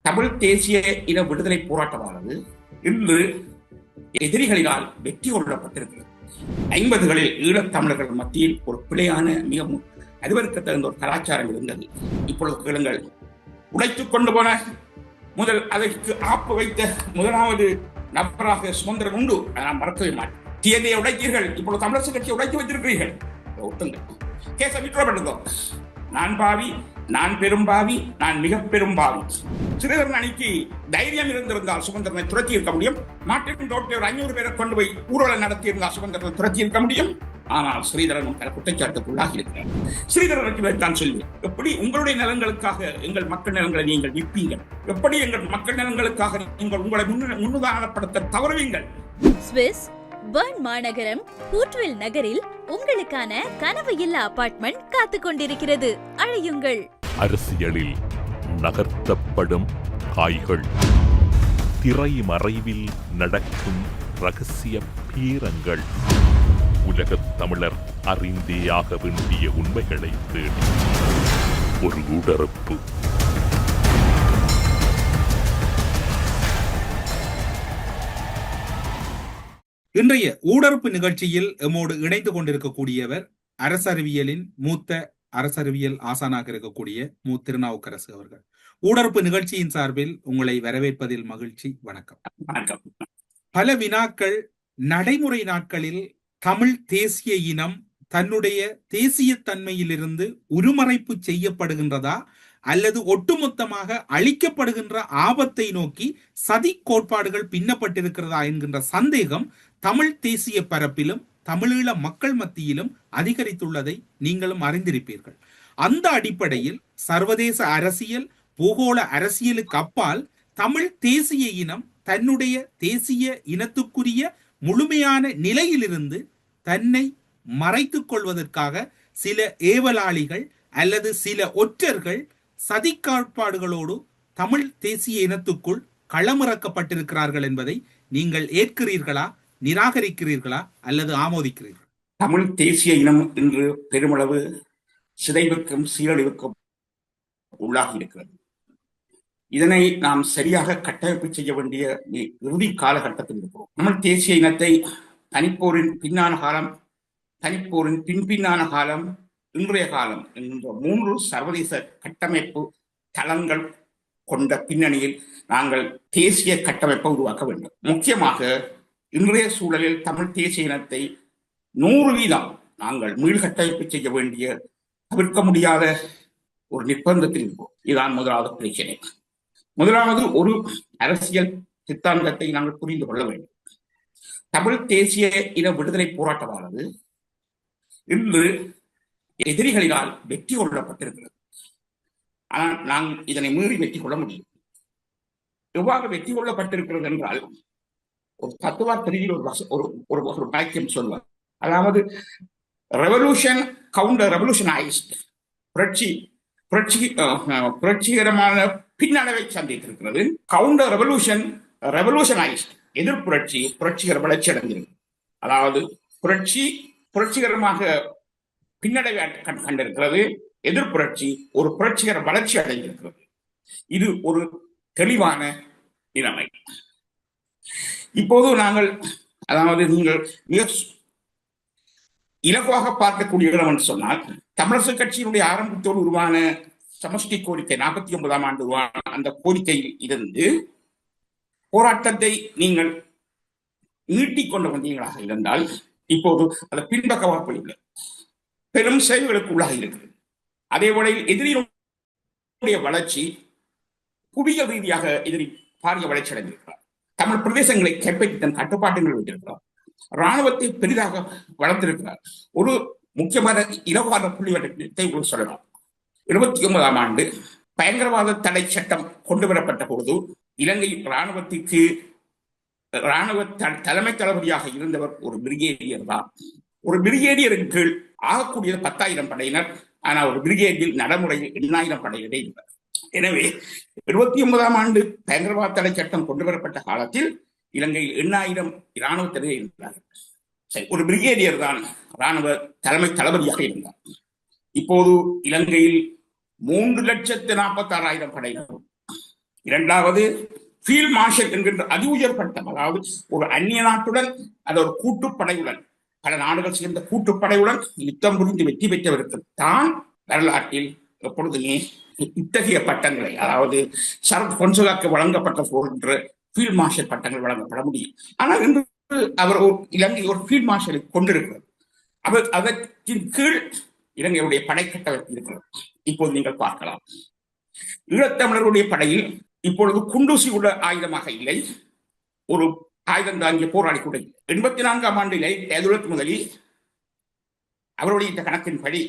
தமிழ் தேசிய இன விடுதலை போராட்டமானது இன்று எதிரிகளினால் வெற்றி கொள்ளப்பட்டிருக்கிறது. 50களில் ஈழத்தமிழர்கள் மத்தியில் ஒரு பிழையான மிகவும் அறிவறுக்க தகுந்த ஒரு கலாச்சாரம் இருந்தது. இப்பொழுது கேளுங்கள், உடைத்துக் கொண்டு போன முதல் அதற்கு ஆப்பு வைத்த முதலாவது நபராக சுமந்திரன் உண்டு. நான் மறக்கவே மாட்டேன். டிஎன்ஏ உடைத்தீர்கள், இப்பொழுது தமிழரசு கட்சியை உடைத்து வைத்திருக்கிறீர்கள். கேச விட்டுறப்பட்டதோ நான் பாவி, நான் பெரும்பாவி, நான் மிக பெரும்பாவி. ஸ்ரீதரன் அணிக்கு தைரியம் இருந்திருந்தால் சுமந்திரனை துரத்தி இருக்க முடியும். நாட்டின் ரோட்டில் 500 பேரை கொண்டு போய் ஊர்வலம் நடத்தி இருந்தால் சுமந்திரனை துரத்தி இருக்க முடியும். ஆனால் ஸ்ரீதரன் பல குற்றச்சாட்டுக்குள்ளாகி இருக்கிறார். ஸ்ரீதரனுக்கு தான் சொல்வேன், எப்படி உங்களுடைய நலன்களுக்காக எங்கள் மக்கள் நலன்களை நீங்கள் விற்பீங்கள்? எப்படி எங்கள் மக்கள் நலன்களுக்காக நீங்கள் உங்களை முன்னுதாரணப்படுத்த தவறுவீங்கள்? ஸ்விஸ் பெர்ன் மாநகரம் ஹூட்வில் நகரில் உங்களுக்கான கனவு இல்ல அபார்ட்மெண்ட் காத்துக் கொண்டிருக்கிறது. அழையுங்கள். அரசியலில் நகர்த்தப்படும் காய்கள், திரைமறைவில் நடக்கும் ரகசிய பீரங்கள், உலகத் தமிழர் அறிந்தேயாக வேண்டிய உண்மைகளை தேடி ஒரு உடறுப்பு. இன்றைய ஊடறுப்பு நிகழ்ச்சியில் எம்மோடு இணைந்து கொண்டிருக்கக்கூடியவர் அரசறிவியலின் மூத்த அரசறிவியல் ஆசானாக இருக்கக்கூடிய திருநாவுக்கரசு அவர்கள். ஊடறுப்பு நிகழ்ச்சியின் சார்பில் உங்களை வரவேற்பதில் மகிழ்ச்சி. வணக்கம். பல வினாக்கள் நடைமுறை நாட்களில் தமிழ் தேசிய இனம் தன்னுடைய தேசிய தன்மையிலிருந்து உருமறைப்பு செய்யப்படுகின்றதா அல்லது ஒட்டுமொத்தமாக அழிக்கப்படுகின்ற ஆபத்தை நோக்கி சதி கோட்பாடுகள் பின்னப்பட்டிருக்கிறதா என்கின்ற சந்தேகம் தமிழ் தேசிய பரப்பிலும் தமிழீழ மக்கள் மத்தியிலும் அதிகரித்துள்ளதை நீங்களும் அறிந்திருப்பீர்கள். அந்த அடிப்படையில் சர்வதேச அரசியல், பூகோள அரசியலுக்கு அப்பால் தமிழ் தேசிய இனம் தன்னுடைய தேசிய இனத்துக்குரிய முழுமையான நிலையிலிருந்து தன்னை மறைத்துக் கொள்வதற்காக சில ஏவலாளிகள் அல்லது சில ஒற்றர்கள் சதிக்காட்பாடுகளோடு தமிழ் தேசிய இனத்துக்குள் களமிறக்கப்பட்டிருக்கிறார்கள் என்பதை நீங்கள் ஏற்கிறீர்களா, நிராகரிக்கிறீர்களா அல்லது ஆமோதிக்கிறீர்கள்? தமிழ் தேசிய இனம் இன்று பெருமளவு சிதைவுக்கும் சீரழிவுக்கும் உள்ளாகி இருக்கிறது. இதனை நாம் சரியாக கட்டமைப்பு செய்ய வேண்டிய இறுதி காலகட்டத்தில் இருக்கிறோம். தமிழ் தேசிய இனத்தை தனிப்போரின் பின்னான காலம், தனிப்போரின் பின்பின்னான காலம், இன்றைய காலம் என்ற 3 சர்வதேச கட்டமைப்பு தளங்கள் கொண்ட பின்னணியில் நாங்கள் தேசிய கட்டமைப்பை உருவாக்க வேண்டும். முக்கியமாக இன்றைய சூழலில் தமிழ் தேசிய இனத்தை 100% நாங்கள் மீள்கட்டமைப்பு செய்ய வேண்டிய தவிர்க்க முடியாத ஒரு நிர்பந்தத்தில் இருப்போம். இதுதான் முதலாவது பிரச்சனை. முதலாவது ஒரு அரசியல் சித்தாந்தத்தை நாங்கள் புரிந்து கொள்ள வேண்டும். தமிழ் தேசிய இன விடுதலை போராட்டமானது இன்று எதிரிகளினால் வெற்றி கொள்ளப்பட்டிருக்கிறது. ஆனால் நாங்கள் இதனை மீறி வெற்றி கொள்ள முடியும். எவ்வாறு வெற்றி கொள்ளப்பட்டிருக்கிறது என்றால், ஒரு தத்துவார்த்த ரீதியில் ஒரு வாக்கியம் சொல்வார். அதாவது ரெவல்யூஷன் கவுண்டர் ரெவல்யூஷனைஸ்ட், புரட்சிகரமான பின்னடைவை சந்தித்திருக்கிறது. கவுண்டர் ரெவல்யூஷன் ரெவல்யூஷனைஸ்ட், புரட்சிகர வளர்ச்சி அடைந்திருக்கு. அதாவது புரட்சிகரமாக பின்னடைவை கண்டிருக்கிறது, எதிர்ப்புரட்சி ஒரு புரட்சிகர வளர்ச்சி அடைந்திருக்கிறது. இது ஒரு தெளிவான நிலைமை. இப்போது நாங்கள், அதாவது நீங்கள் மிக இலகுவாக பார்க்கக்கூடிய இடம் என்று சொன்னால், தமிழரசு கட்சியினுடைய ஆரம்பத்தோடு உருவான சமஷ்டி கோரிக்கை 49ஆம் ஆண்டு உருவான அந்த கோரிக்கையில் இருந்து போராட்டத்தை நீங்கள் நீட்டிக்கொண்டு வந்தீங்களாக இருந்தால், இப்போது அந்த பின்பக்கமாக போயுள்ளது, பெரும் சேவைகளுக்கு உள்ளாக இருக்கிறது. அதே வேளையில் எதிரியுடைய வளர்ச்சி புவியியல் ரீதியாக எதிரி பாரிய வளர்ச்சி அடைந்திருக்கிறார். தமிழ் பிரதேசங்களை கைப்பற்றி தன் கட்டுப்பாட்டுகள் வைத்திருக்கிறார். இராணுவத்தை பெரிதாக வளர்த்திருக்கிறார். ஒரு முக்கியமான இலவாத புள்ளிவட்டத்தை சொல்லலாம். 79ஆம் ஆண்டு பயங்கரவாத தடை சட்டம் கொண்டு வரப்பட்ட பொழுது இலங்கை இராணுவத்திற்கு இராணுவ தலைமை தளபதியாக இருந்தவர் ஒரு பிரிகேடியர் தான். ஒரு பிரிகேடியரின் கீழ் ஆகக்கூடியது 10,000 படையினர். ஆனால் ஒரு பிரிகேடியில் நடைமுறையில் 8,000 படையினரே இருந்தார். எனவே 79ஆம் ஆண்டு பயங்கரவாத தடை சட்டம் கொண்டு வரப்பட்ட காலத்தில் இலங்கையில் 8,000 இராணுவத்தினரே இருந்தார்கள். சரி, ஒரு பிரிகேடியர் தான் இராணுவ தலைமை தளபதியாக இருந்தார். இப்போது இலங்கையில் 3,46,000 படையினர். இரண்டாவது ஃபீல்ட் மார்ஷல் என்கின்ற அதி உயர் பட்டம், அதாவது ஒரு அந்நிய நாட்டுடன் அது ஒரு கூட்டுப்படையுடன் பல நாடுகள் சேர்ந்த கூட்டுப்படையுடன் யுத்தம் புரிந்து வெற்றி பெற்றவருக்கு தான் வரலாற்றில் எப்பொழுதுமே இத்தகைய பட்டங்களை, அதாவது சரத் பொன்சேகாக்கு வழங்கப்பட்ட போன்ற ஃபீல்ட் மார்ஷல் பட்டங்கள் வழங்கப்பட முடியும். ஆனால் இன்று அவர் இலங்கை ஒரு ஃபீல்ட் மார்ஷலை கொண்டிருக்கிறது. அவர் அதற்கு கீழ் இலங்கையுடைய படை கட்டமைப்பு இருக்கிறது. இப்போது நீங்கள் பார்க்கலாம், ஈழத்தமிழருடைய படையில் இப்பொழுது குண்டூசி உள்ள ஆயுதமாக இல்லை, ஒரு ஆயுதம் தாங்கிய போராளி கூட இல்லை. 84ஆம் ஆண்டிலே எதுலத் முதலி அவருடைய இந்த கணக்கின்படி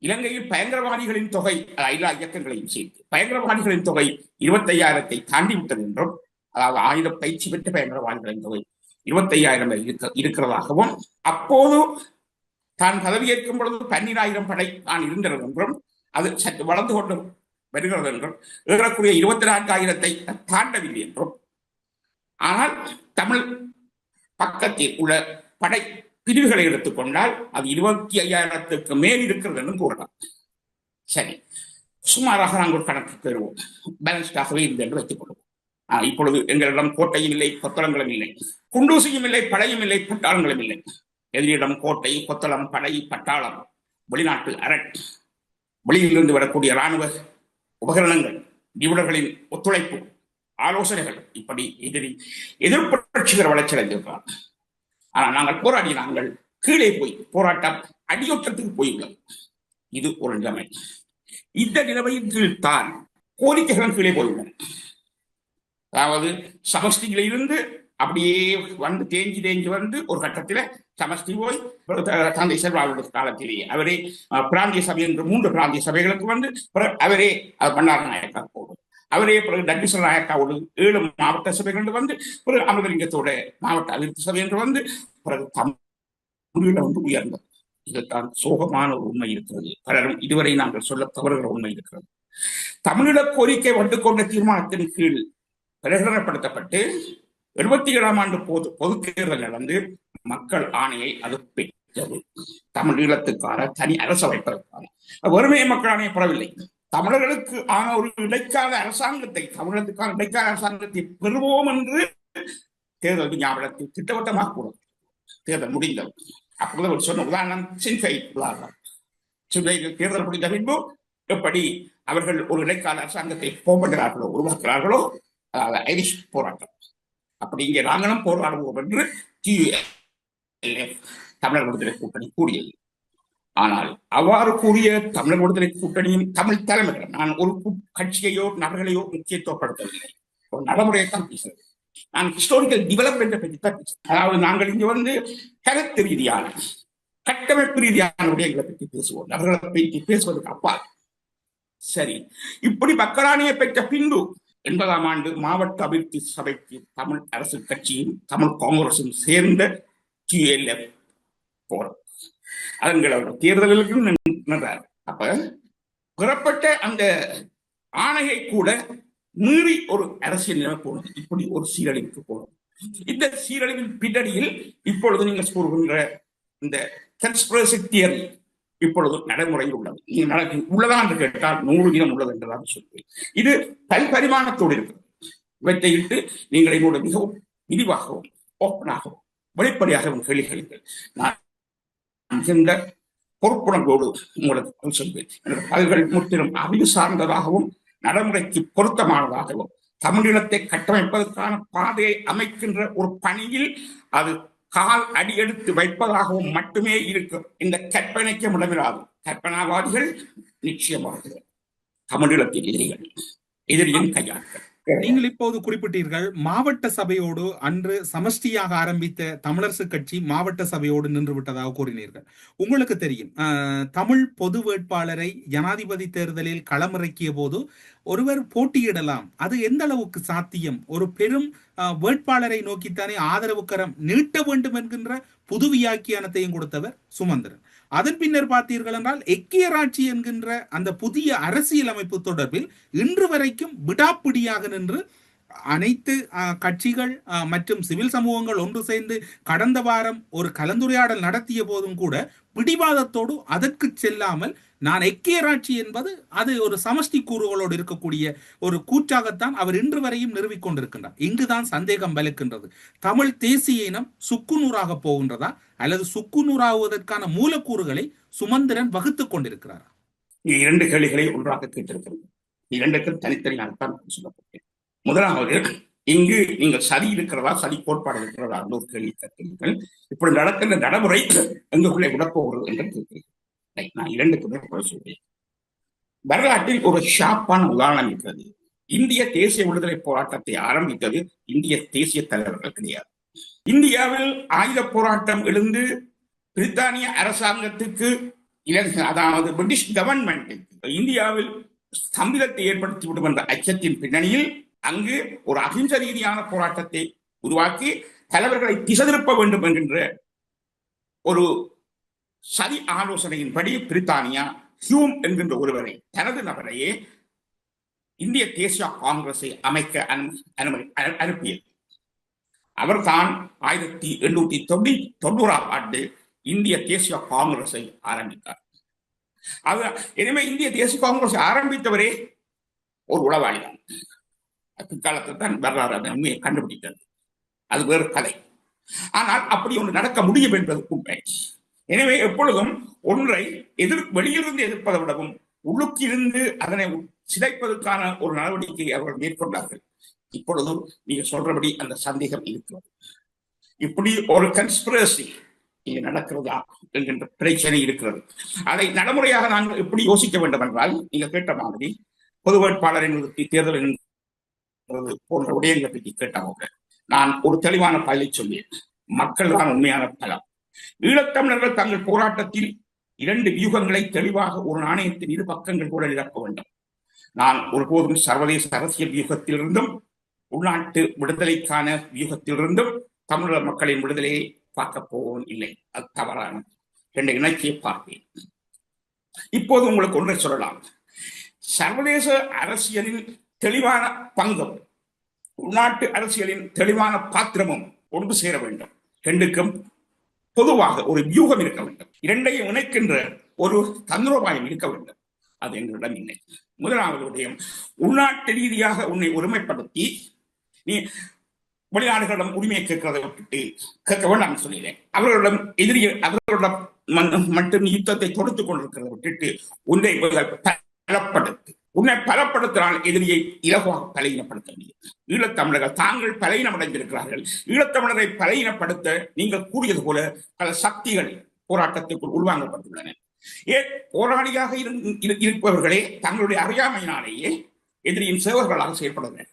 இலங்கையில் பயங்கரவாதிகளின் தொகை, எல்லா இயக்கங்களையும் சேர்த்து பயங்கரவாதிகளின் தொகை 25,000 தாண்டிவிட்டது என்றும், அதாவது ஆயுத பயிற்சி பெற்ற பயங்கரவாதிகளின் தொகை 25,000 இருக்கிறதாகவும், அப்போது தான் பதவியேற்கும் பொழுது 12,000 படை தான் இருந்தது என்றும், அது சற்று வளர்ந்து கொண்டு வருகிறது என்றும், ஏறக்குறைய 24,000 தாண்டவில்லை என்றும், ஆனால் தமிழ் பக்கத்தில் உள்ள படை பிரிவுகளை எடுத்துக்கொண்டால் அது 25,000க்கு மேல் இருக்கிறது என்று கூறலாம். சரி, சுமாராக நாங்கள் ஒரு கணக்கு பெறுவோம், பேலன்ஸ்டாகவே இல்லை என்று வைத்துக் கொள்வோம். இப்பொழுது எங்களிடம் கோட்டையும் இல்லை, கொத்தளங்களும் இல்லை, குண்டூசியும் இல்லை, படையும் இல்லை, பட்டாளங்களும் இல்லை. எதிரிடம் கோட்டை, கொத்தளம், படை, பட்டாளம், வெளிநாட்டு அரண், வெளியிலிருந்து வரக்கூடிய இராணுவ உபகரணங்கள், நிபுணர்களின் ஒத்துழைப்பு, ஆலோசனைகள், இப்படி எதிர்ப்புரட்சிகர வளர்ச்சி அடைந்திருக்கிறார். ஆனால் நாங்கள் கீழே போய் போராட்டம் அடியொற்றத்துக்கு போயுள்ளது. இது ஒரு நிலைமை. இந்த நிலைமையின் கீழ் தான் கோரிக்கைகளும் கீழே போயுள்ளன. அதாவது சமஷ்டியிலிருந்து அப்படியே வந்து தேஞ்சி வந்து ஒரு கட்டத்தில் சமஷ்டி போய் தந்தை செல்வாவுடைய காலத்திலேயே அவரே பிராந்திய சபை என்று 3 பிராந்திய சபைகளுக்கு வந்து அவரே பண்டார நாயக்கா போடும், அவரே பிறகு டட்டிசல் நாயக்காவோடு 7 மாவட்ட சபைகள் வந்து பிறகு அமிர்தலிங்கத்தோட மாவட்ட அபிவிருத்தி சபை என்று வந்து பிறகு தமிழில் வந்து உயர்ந்தது. இதுதான் சோகமான ஒரு உண்மை இருக்கிறது. பலரும் இதுவரை நாங்கள் சொல்ல தவறுகிற உண்மை இருக்கிறது. தமிழீழ கோரிக்கை வந்துகொண்ட தீர்மானத்தின் கீழ் பிரகடனப்படுத்தப்பட்டு 77ஆம் ஆண்டு பொது தேர்தல் நடந்து மக்கள் ஆணையை அது பெற்றது. தமிழீழத்துக்கான தனி அரசு அமைப்பதற்கான வறுமையை மக்கள் ஆணையை பெறவில்லை. தமிழர்களுக்கு ஆன ஒரு இடைக்கால அரசாங்கத்தை, தமிழகத்துக்கான இடைக்கால அரசாங்கத்தை பெறுவோம் என்று தேர்தல் விஞ்ஞாபனத்தில் திட்டவட்டமாக கூறும். தேர்தல் முடிந்தது. அப்பொழுது அவர் சொன்ன உதாரணம் சின்ஃபை உதாரணம். தேர்தல் முடிந்த பின்பு எப்படி அவர்கள் ஒரு இடைக்கால அரசாங்கத்தை போராடுகிறார்களோ, உருவாக்குகிறார்களோ, அதாவது ஐரிஷ் போராட்டம், அப்படி இங்கே நாங்களும் போராடுவோம் என்று தமிழர் விடுதலை கூட்டணி கூறியது. ஆனால் அவ்வாறு கூறிய தமிழர் விடுதலை கூட்டணியும் தமிழ் தலைமைகள், நான் ஒரு கட்சியையோ நபர்களையோ முக்கியத்துவப்படுத்தவில்லை, ஒரு நடைமுறையை தான் பேசுகிறேன். நான் ஹிஸ்டாரிக்கல் டெவலப்மெண்ட் பற்றி தான் பேசுகிறேன். அதாவது நாங்கள் இங்கே வந்து கருத்து ரீதியான கட்டமைப்பு ரீதியான விடயங்களை பற்றி பேசுவோம், நபர்களை பற்றி பேசுவதற்கு அப்பால். சரி, இப்படி மக்களாணையை பெற்ற பின்பு 80ஆம் ஆண்டு மாவட்ட அபிவிருத்தி சபைக்கு தமிழ் அரசு கட்சியும் தமிழ் காங்கிரசும் சேர்ந்த TLF போறோம். அதங்களோட தேர்தலுக்கும் நின்றார். அப்ப பெறப்பட்ட அந்த ஆணையை கூட மீறி ஒரு அரசியல் நிலை போனது. இப்படி ஒரு சீரழிவுக்கு போனோம். இந்த சீரழிவின் பின்னணியில் இப்பொழுது நீங்கள் கூறுகின்ற இந்த கன்ஸ்பிரசி தியரி இப்பொழுது நடைமுறையில் உள்ளது. நீங்க உள்ளதா என்று கேட்டால் 100% உள்ளது என்றுதான் சொல்வேன். இது பல்பரிமாணத்தோடு இருக்கிறது. இவற்றை இட்டு நீங்கள் என்னோட மிகவும் விரிவாகவும் ஓப்பனாகவும் வெளிப்படையாகவும் கேள்விகள் நான் மிகுந்த பொறுப்புணர்வோடு உங்களுக்கு சொல்வேன். பதில்கள் முற்றிலும் அறிவு சார்ந்ததாகவும் நடைமுறைக்கு பொருத்தமானதாகவும் தமிழீழத்தை கட்டமைப்பதற்கான பாதையை அமைக்கின்ற ஒரு பணியில் அது கால் அடியெடுத்து வைப்பதாகவும் மட்டுமே இருக்கும். இந்த கற்பனைக்கு இடமிராது. கற்பனாவாதிகள் நிச்சயமாக தமிழீழத்தின் எதிரியும் கையாட்கள். நீங்கள் இப்போது குறிப்பிட்டீர்கள், மாவட்ட சபையோடு அன்று சமஷ்டியாக ஆரம்பித்த தமிழரசு கட்சி மாவட்ட சபையோடு நின்று விட்டதாக கூறினீர்கள். உங்களுக்கு தெரியும், தமிழ் பொது வேட்பாளரை ஜனாதிபதி தேர்தலில் களமிறக்கிய போது ஒருவர் போட்டியிடலாம், அது எந்த அளவுக்கு சாத்தியம், ஒரு பெரும் வேட்பாளரை நோக்கித்தானே ஆதரவு கரம் நீட்ட வேண்டும் என்கின்ற புது வியாக்கியானத்தையும் கொடுத்தவர் சுமந்திரன். அதன் பின்னர் பார்த்தீர்கள் என்றால் எக்கியராட்சி என்கின்ற அந்த புதிய அரசியல் அமைப்பு தொடர்பில் இன்று வரைக்கும் விடாப்பிடியாக நின்று அனைத்து கட்சிகள் மற்றும் சிவில் சமூகங்கள் ஒன்று சேர்ந்து கடந்த வாரம் ஒரு கலந்துரையாடல் நடத்திய போதும் கூட பிடிவாதத்தோடு அதற்கு செல்லாமல் நான் ஐக்கியராட்சி என்பது அது ஒரு சமஷ்டி கூறுகளோடு இருக்கக்கூடிய ஒரு கூற்றாகத்தான் அவர் இன்று வரையும் நிறுவிக் கொண்டிருக்கின்றார். இங்குதான் சந்தேகம் வலுக்கின்றது. தமிழ் தேசிய இனம் சுக்குநூறாக போகின்றதா அல்லது சுக்குநூறாகுவதற்கான மூலக்கூறுகளை சுமந்திரன் வகுத்துக் கொண்டிருக்கிறாரா? இரண்டு கேள்விகளை ஒன்றாக கேட்டிருக்கிறது. இரண்டுக்கும் தனித்தனியாகத்தான் சொல்லப்பட்டேன். முதலாவது, இங்கு நீங்கள் சதி இருக்கிறதா, சதி கோட்பாடு இருக்கிறதா என்று ஒரு கேள்வி கேட்கிறீர்கள். இப்படி நடக்கின்ற நடைமுறை எங்களுக்குள்ளே விடப்போகிறது என்று கேட்கிறீர்கள். நான் இரண்டுக்குமே சொல்றேன். வரலாற்றில் ஒரு ஷாப்பான உதாரணம் இருக்கிறது. இந்திய தேசிய விடுதலை போராட்டத்தை ஆரம்பித்தது இந்திய தேசிய தலைவர்கள் கிடையாது. இந்தியாவில் ஆயுத போராட்டம் எழுந்து பிரித்தானிய அரசாங்கத்துக்கு, அதாவது பிரிட்டிஷ் கவர்மெண்ட் இந்தியாவில் ஸ்தம்பிதத்தை ஏற்படுத்திவிடும் என்ற அச்சத்தின் பின்னணியில் அங்கு ஒரு அகிம்ச ரீதியான போராட்டத்தை உருவாக்கி தலைவர்களை திசை திருப்ப வேண்டும் என்கின்ற ஒரு சதி ஆலோசனையின்படி பிரித்தானியா ஹியூம் என்கின்ற ஒருவரை, தனது நபரையே இந்திய தேசிய காங்கிரஸை அமைக்க அனுப்பியது. அவர்தான் 1890ஆம் ஆண்டு இந்திய தேசிய காங்கிரஸை ஆரம்பித்தார். எனவே இந்திய தேசிய காங்கிரஸை ஆரம்பித்தவரே ஒரு உளவாளி தான். பிற்காலத்தில் தான் வரலாறு உண்மையை கண்டுபிடித்தது. அது வேறு கதை. ஆனால் அப்படி ஒன்று நடக்க முடியும் என்பது உண்மை. எனவே எப்பொழுதும் ஒன்றை வெளியிலிருந்து எதிர்ப்பதை விடவும் உள்ளுக்கிருந்து அதனை சிதைப்பதற்கான ஒரு நடவடிக்கையை அவர்கள் மேற்கொண்டார்கள். இப்பொழுது நீங்க சொல்றபடி அந்த சந்தேகம் இருக்கிறது. இப்படி ஒரு கன்ஸ்பிரசி இங்கு நடக்கிறதா என்கின்ற பிரச்சனை இருக்கிறது. அதை நடைமுறையாக நாங்கள் எப்படி யோசிக்க வேண்டும் என்றால், நீங்க கேட்ட மாதிரி பொது வேட்பாளரை நிறுத்தி தேர்தல் போன்ற விடயங்களை பற்றி கேட்டவங்க நான் ஒரு தெளிவான பதிலை சொல்வேன். மக்கள் தான் உண்மையான பலம். ஈழத்தமிழர்கள் தங்கள் போராட்டத்தில் 2 வியூகங்களை தெளிவாக ஒரு நாணயத்தின் 2 பக்கங்கள் கூட நிரப்ப வேண்டும். நான் ஒருபோதும் சர்வதேச அரசியல் வியூகத்திலிருந்தும் உள்நாட்டு விடுதலைக்கான வியூகத்திலிருந்தும் தமிழர் மக்களின் விடுதலையை பார்க்க போவதும் இல்லை. அது தவறான 2 இணைச்சியை பார்ப்பேன். இப்போது உங்களுக்கு ஒன்றை சொல்லலாம். சர்வதேச அரசியலின் தெளிவான பங்கும் உள்நாட்டு அரசியலின் தெளிவான பாத்திரமும் ஒன்று சேர வேண்டும். 2க்கும் பொதுவாக ஒரு வியூகம் இருக்க வேண்டும். 2ஐயும் இணைக்கின்ற ஒரு தந்திரோபாயம் இருக்க வேண்டும். அது எங்களிடம் இல்லை. முதலாவது விடயம், உள்நாட்டு ரீதியாக உன்னை ஒருமைப்படுத்தி நீ வெளிநாடுகளிடம் உரிமையை கேட்கிறதை விட்டுட்டு கேட்க வேண்டாம் சொல்லிடுறேன். அவர்களிடம் மட்டும் யுத்தத்தை தொடுத்துக் கொண்டிருக்கிறத விட்டுட்டு உன்னை பலப்படுத்து. உன்னை பலப்படுத்தினால் எதிரியை இலகுவாக பலகீனப்படுத்த முடியும். ஈழத்தமிழர்கள் தாங்கள் பலகீனமடைந்திருக்கிறார்கள். ஈழத்தமிழரை பலகீனப்படுத்த நீங்கள் கூறியது போல பல சக்திகள் போராட்டத்துக்குள் உள்வாங்கப்பட்டுள்ளன. போராளியாக இருப்பவர்களே தங்களுடைய அறியாமையினாலேயே எதிரியின் சேவர்களாக செயல்படுகின்றனர்.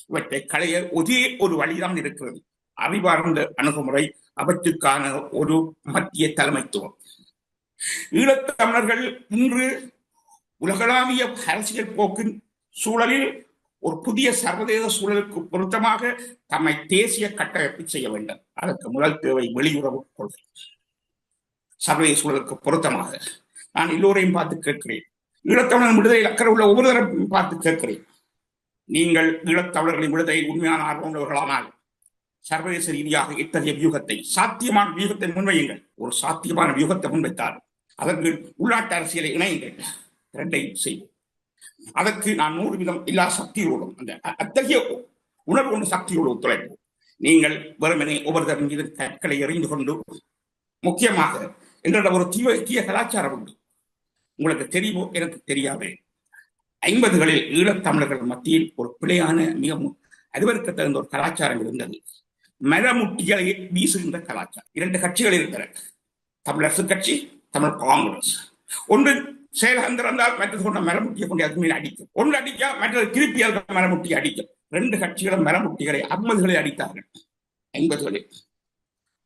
இவற்றை களைய ஒரே ஒரு வழிதான் இருக்கிறது, அறிவார்ந்த அணுகுமுறை, அவற்றுக்கான ஒரு மத்திய தலைமைத்துவம். ஈழத்தமிழர்கள் இன்று உலகளாவிய அரசியல் போக்கின் சூழலில் ஒரு புதிய சர்வதேச சூழலுக்கு பொருத்தமாக தம்மை தேசிய கட்டமைப்பு செய்ய வேண்டும். அதற்கு முதல் தேவை வெளியுறவு கொள்கை. சர்வதேச சூழலுக்கு பொருத்தமாக நான் எல்லோரையும் பார்த்து கேட்கிறேன். ஈழத்தமிழர் விடுதலை அக்கறை உள்ள ஒவ்வொருவரையும் பார்த்து கேட்கிறேன். நீங்கள் ஈழத்தமிழர்களின் விடுதலை உண்மையான ஆர்வம் உள்ளவர்களானால் சர்வதேச ரீதியாக இத்தகைய வியூகத்தை, சாத்தியமான வியூகத்தை முன்வையுங்கள். ஒரு சாத்தியமான வியூகத்தை முன்வைத்தால் அதற்கு உள்நாட்டு அரசியலை இணையுங்கள். 2ஐயும் செய்வோம். அதற்கு நான் 100% எல்லா சக்தியோடும் அந்த அத்தகைய உணர்வு கொண்டு சக்தியோடு ஒத்துழைப்போம். நீங்கள் வெறுமனே ஒவ்வொருத்தரும் மீது கற்களை எறிந்து கொண்டு, முக்கியமாக எங்களிடம் ஒரு தீய கலாச்சாரம் உண்டு. உங்களுக்கு தெரியுமோ எனக்கு தெரியாது. 50களில் ஈழத்தமிழர்கள் மத்தியில் ஒரு பிழையான மிகவும் அறிவறுக்க தகுந்த ஒரு கலாச்சாரம் இருந்தது. மரமுட்டிகளை வீசுகின்ற கலாச்சாரம். 2 கட்சிகள் இருக்கிற, தமிழரசு கட்சி, தமிழ் காங்கிரஸ். ஒன்று செயலகம் திறந்தால் மற்றது கொண்ட மரமுட்டியை கொண்டு அதுக்கு மேல் அடிக்கும். ஒன்று அடிக்கா மற்றது திருப்பி மரமுட்டியை அடிக்கும். 2 கட்சிகளும் மரமுட்டிகளை 60களில் அடித்தார்கள். 50களில்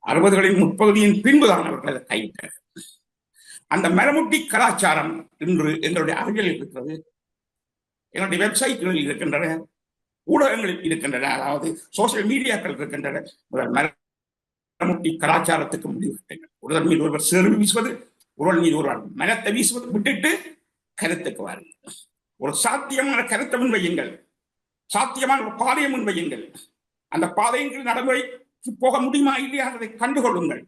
60களின் முற்பகுதியின் பின்புதான் அவர்கள் அதை கைவிட்டார்கள். அந்த மரமுட்டி கலாச்சாரம் இன்று எங்களுடைய அறிவியலில் இருக்கிறது, என்னுடைய வெப்சைட்டுகளில் இருக்கின்றன, ஊடகங்களில் இருக்கின்றன, அதாவது சோசியல் மீடியாக்கள் இருக்கின்றன. மரமுட்டி கலாச்சாரத்துக்கு முடிவு கட்டுங்கள். ஒருவர் மீது ஒருவர் செருவி வீசுவது, ஒருவர் மீது ஒருவர் மரத்தை வீசுவது விட்டுட்டு கருத்துக்கு வாருங்கள். ஒரு சாத்தியமான கருத்தை முன்வையுங்கள். சாத்தியமான ஒரு பாதையை முன்வையுங்கள். அந்த பாதையின் நடைமுறைக்கு போக முடியுமா இல்லையா அதை கண்டுகொள்ளுங்கள்.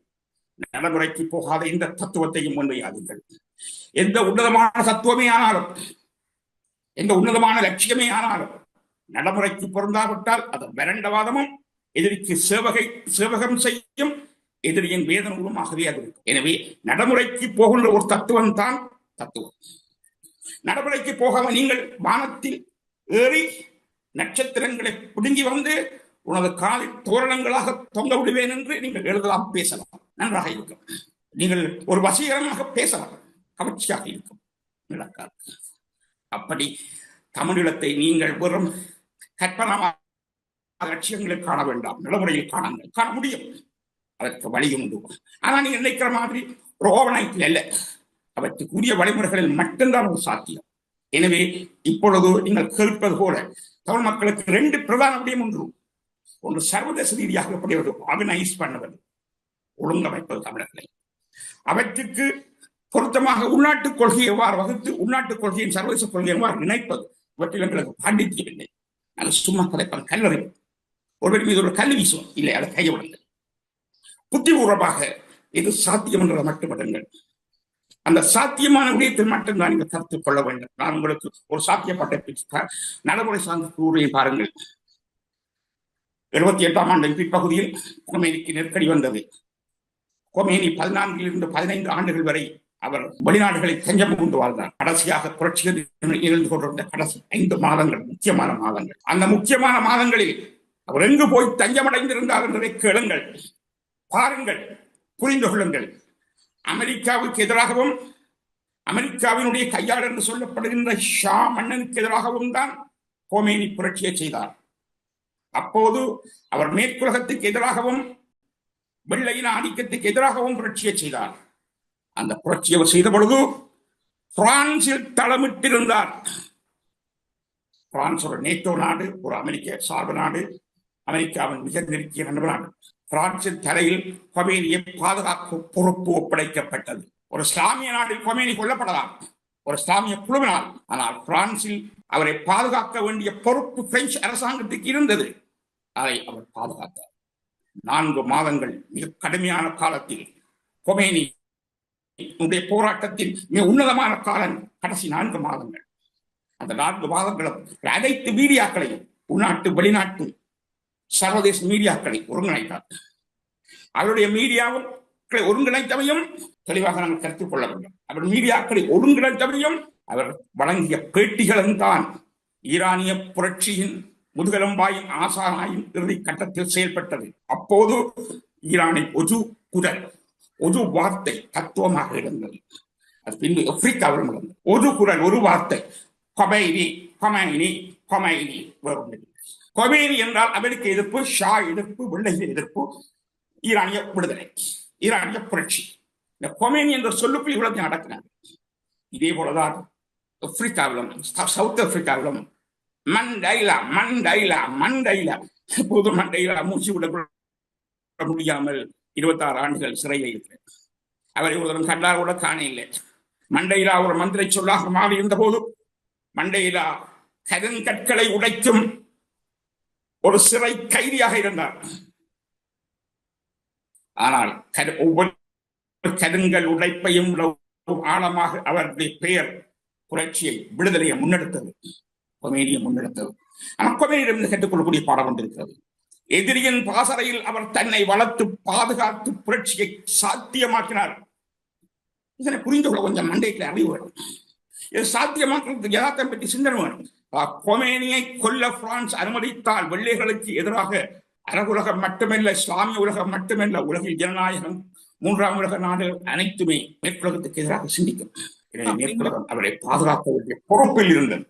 நடைமுறைக்கு போகாத எந்த தத்துவத்தையும் முன்வையாதீர்கள். எந்த உன்னதமான தத்துவமே ஆனாலும், எந்த உன்னதமான லட்சியமே ஆனாலும் நடைமுறைக்கு பொருந்தாவிட்டால் அது வறண்டவாதமும் எதிரிக்கு சேவகம் செய்யும் எதிரியின் வேதனூலமாகவே அது இருக்கும். எனவே நடைமுறைக்கு போகின்ற ஒரு தத்துவம் தான் தத்துவம். நடைமுறைக்கு போகாம நீங்கள் வானத்தில் ஏறி நட்சத்திரங்களை பிடுங்கி வந்து உனது காலில் தோரணங்களாக தொங்க விடுவேன் என்று நீங்கள் எழுதலாம், பேசலாம், நன்றாக இருக்கும். நீங்கள் ஒரு வசீகரமாக பேசலாம், கவர்ச்சியாக இருக்கும், நடக்காது. அப்படி தமிழீழத்தை நீங்கள் வெறும் கற்பனமாக லட்சியங்களை காண வேண்டாம், நடைமுறையில் காண முடியும். அதற்கு வழியும் உண்டு. ஆனால் நீங்க நினைக்கிற மாதிரி ஒரு ஓவர்நைட்டில் அல்ல, அவற்றுக்குரிய வழிமுறைகளில் மட்டும்தான் ஒரு சாத்தியம். எனவே இப்பொழுது நீங்கள் கேட்பது போல தமிழ் மக்களுக்கு 2 பிரதான விடயம் ஒன்று சர்வதேச ரீதியாக எப்படி ஆர்கனைஸ் பண்ணுவது, ஒழுங்கமைப்பது தமிழர்களை. அவற்றுக்கு பொருத்தமாக உள்நாட்டு கொள்கையை எவ்வாறு வகுத்து உள்நாட்டு கொள்கையின் சர்வதேச கொள்கையை எவ்வாறு இணைப்பது, இவற்றில் எங்களுக்கு பாண்டித்தியம் இல்லை. நாங்கள் சும்மா கதைப்போம், கல்லறை ஒருவர் மீது ஒரு கல்வி வீசுவோம், இல்லை அதை கைவிடுங்கள். புத்திபூர்வமாக இது சாத்தியம் என்றதை மட்டுமிடுங்கள். அந்த சாத்தியமான விடயத்தில் மட்டும்தான் நீங்கள் கருத்து கொள்ள வேண்டும். நான் உங்களுக்கு ஒரு சாத்தியப்பட்ட நடைமுறை சார்ந்த கூறுகளை பாருங்கள். 78ஆம் ஆண்டின் பிற்பகுதியில் கொமேனிக்கு நெருக்கடி வந்தது. கொமேனி 14 15 ஆண்டுகள் வரை அவர் வெளிநாடுகளை தஞ்சம் கொண்டு வாழ்ந்தார். கடைசியாக புரட்சியில் இருந்து கொண்டிருந்த கடைசி 5 மாதங்கள் முக்கியமான மாதங்கள். அந்த முக்கியமான மாதங்களில் அவர் எங்கு போய் தஞ்சமடைந்திருந்தார் என்பதை கேளுங்கள், பாருங்கள், புரிந்து கொள்ளுங்கள். அமெரிக்காவுக்கு எதிராகவும் அமெரிக்காவினுடைய கையாள் என்று சொல்லப்படுகின்ற ஷா மன்னனுக்கு எதிராகவும் தான் கொமேனி புரட்சியை செய்தார். அப்போது அவர் மேற்குலகத்துக்கு எதிராகவும் வெள்ளையின ஆதிக்கத்துக்கு எதிராகவும் புரட்சியை செய்தார். அந்த புரட்சியை அவர் செய்த பொழுது பிரான்சில் தளமிட்டிருந்தார். பிரான்ஸ் ஒரு நேட்டோ நாடு, ஒரு அமெரிக்க சார்பு நாடு, அமெரிக்காவின் மிக நெருக்கிய நண்பர் நாடு. பிரான்சின் தலையில் கொமேனியை பாதுகாப்பு பொறுப்பு ஒப்படைக்கப்பட்டது. ஒரு இஸ்லாமிய நாட்டில் கொமேனி கொல்லப்படலாம், ஒரு இஸ்லாமிய குழுவினால். ஆனால் பிரான்சில் அவரை பாதுகாக்க வேண்டிய பொறுப்பு பிரெஞ்சு அரசாங்கத்துக்கு இருந்தது. அதை அவர் பாதுகாத்தார். 4 மாதங்கள் மிக கடுமையான காலத்தில் கொமேனி போராட்டத்தின் மிக உன்னதமான காலம் கடைசி 4 மாதங்கள். அந்த 4 மாதங்களும் அனைத்து மீடியாக்களையும், உள்நாட்டு வெளிநாட்டு சர்வதேச மீடியாக்களை ஒருங்கிணைத்தார். அவருடைய மீடியாவும் ஒருங்கிணைத்தவையும் தெளிவாக நாங்கள் கருத்தில் கொள்ள வேண்டும். அவர் மீடியாக்களை ஒருங்கிணைத்தவையும் அவர் வழங்கிய பேட்டிகளும் தான் ஈரானிய புரட்சியின் முதுகெலும்பாயின் ஆசானாயின் இறுதி கட்டத்தில் செயல்பட்டது. அப்போது ஈரானின் ஒரு வார்த்தை தத்துவமாக இருந்தது. அது பின்பு ஆப்பிரிக்காவில் நடந்தது. ஒரு குரல், ஒரு வார்த்தை, கொமைனி கொமைனி கொமைனி. கொமேனி என்றால் அமெரிக்க எதிர்ப்பு, ஷா எதிர்ப்பு, வெள்ளைய எதிர்ப்பு, ஈரானிய விடுதலை, ஈரானிய புரட்சி. இந்த கொமேனி என்ற சொல்லுக்குள் இவ்வளவு நடக்கிறாங்க. இதே போலதான் ஆப்பிரிக்காவிலும் சவுத் ஆப்பிரிக்காவிலும் மண்டைலா இப்போது மண்டைலா மூச்சு விட முடியாமல் 26 ஆண்டுகள் சிறையில் இருக்கிறார். அவரை ஒரு கண்டார் கூட காண இல்லை. மண்டைலா ஒரு மந்திரை சொல்லாக மாறி இருந்த போது மண்டைலா கருங்கற்களை உடைக்கும் ஒரு சிறை கைதியாக இருந்தார். ஆனால் ஒவ்வொரு கருங்கல் உடைப்பையும் ஆழமாக அவருடைய பெயர் புரட்சியை, விடுதலையை முன்னெடுத்தது, கொமேனியை முன்னெடுத்தது. ஆனால் கொமேனியிடம் கேட்டுக்கொள்ளக்கூடிய பாடம் கொண்டிருக்கிறது. எதிரியின் பாசறையில் அவர் தன்னை வளர்த்து பாதுகாத்து புரட்சியை சாத்தியமாக்கினார். இதனை புரிந்து கொள்ள கொஞ்சம் மண்டைக்கு அறிவு வேணும். இது சாத்தியமாக்குறது யதார்த்தம் பற்றி சிந்தனை வேணும். கொமேனியை கொல்ல பிரான்ஸ் அனுமதித்தால் வெள்ளைகளுக்கு எதிராக அரபுலகம் மட்டுமல்ல, இஸ்லாமிய உலகம் மட்டுமல்ல, உலகில் ஜனநாயகம், 3ஆம் உலக நாடு அனைத்துமே மேற்குலகத்துக்கு எதிராக சிந்திக்கும். மேற்குலகம் அவரை பாதுகாக்க வேண்டிய பொறுப்பில் இருந்தது.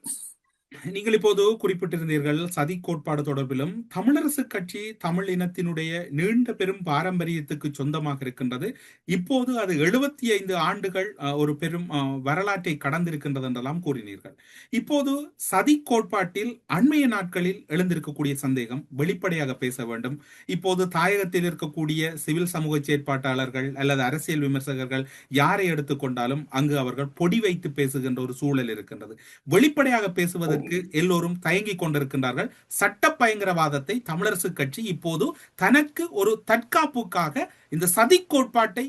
நீங்கள் இப்போது குறிப்பிட்டிருந்தீர்கள் சதி கோட்பாடு தொடர்பிலும். தமிழரசு கட்சி தமிழ் இனத்தினுடைய நீண்ட பெரும் பாரம்பரியத்துக்கு சொந்தமாக இருக்கின்றது. இப்போது அது 75 ஆண்டுகள் ஒரு பெரும் வரலாற்றை கடந்திருக்கின்றது என்றெல்லாம் கூறினீர்கள். இப்போது சதி கோட்பாட்டில் அண்மைய நாட்களில் எழுந்திருக்கக்கூடிய சந்தேகம் வெளிப்படையாக பேச வேண்டும். இப்போது தாயகத்தில் இருக்கக்கூடிய சிவில் சமூக செயற்பாட்டாளர்கள் அல்லது அரசியல் விமர்சகர்கள் யாரை எடுத்துக்கொண்டாலும் அங்கு அவர்கள் பொடி வைத்து பேசுகின்ற ஒரு சூழல் இருக்கின்றது. வெளிப்படையாக பேசுவதற்கு சொல்வதற்கு எல்லோரும் தயங்கிக் கொண்டிருக்கின்றார்கள். சட்ட பயங்கரவாதத்தை தமிழரசு கட்சி இப்போது தனக்கு ஒரு தற்காப்புக்காக இந்த சதி கோட்பாட்டை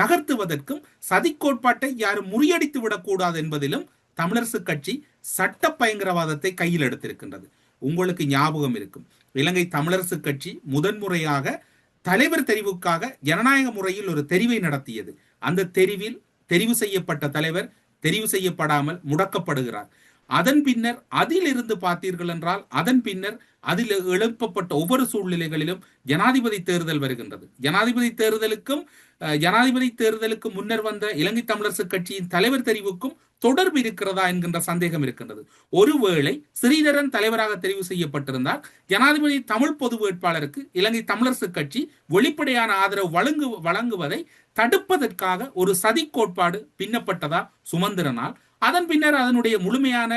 நகர்த்துவதற்கும் சதி கோட்பாட்டை யாரும் முறியடித்து விடக்கூடாது என்பதிலும் தமிழரசு கட்சி சட்ட பயங்கரவாதத்தை கையில் எடுத்திருக்கின்றது. உங்களுக்கு ஞாபகம் இருக்கும், இலங்கை தமிழரசு கட்சி முதன்முறையாக தலைவர் தெரிவுக்காக ஜனநாயக முறையில் ஒரு தெரிவை நடத்தியது. அந்த தெரிவில் தெரிவு செய்யப்பட்ட தலைவர் தெரிவு செய்யப்படாமல் முடக்கப்படுகிறார். அதன் பின்னர் அதிலிருந்து பார்த்தீர்கள் என்றால் அதன் பின்னர் அதில் எழுப்பப்பட்ட ஒவ்வொரு சூழ்நிலைகளிலும் ஜனாதிபதி தேர்தல் வருகின்றது. ஜனாதிபதி தேர்தலுக்கு முன்னர் வந்த இலங்கை தமிழரசு கட்சியின் தலைவர் தெரிவுக்கும் தொடர்பு இருக்கிறதா என்கின்ற சந்தேகம் இருக்கின்றது. ஒருவேளை ஸ்ரீதரன் தலைவராக தெரிவு செய்யப்பட்டிருந்தால் ஜனாதிபதி தமிழ் பொது வேட்பாளருக்கு இலங்கை தமிழரசு கட்சி வெளிப்படையான ஆதரவு வழங்குவதை தடுப்பதற்காக ஒரு சதி கோட்பாடு பின்னப்பட்டதா சுமந்திரனால். அதன் பின்னர் அதனுடைய முழுமையான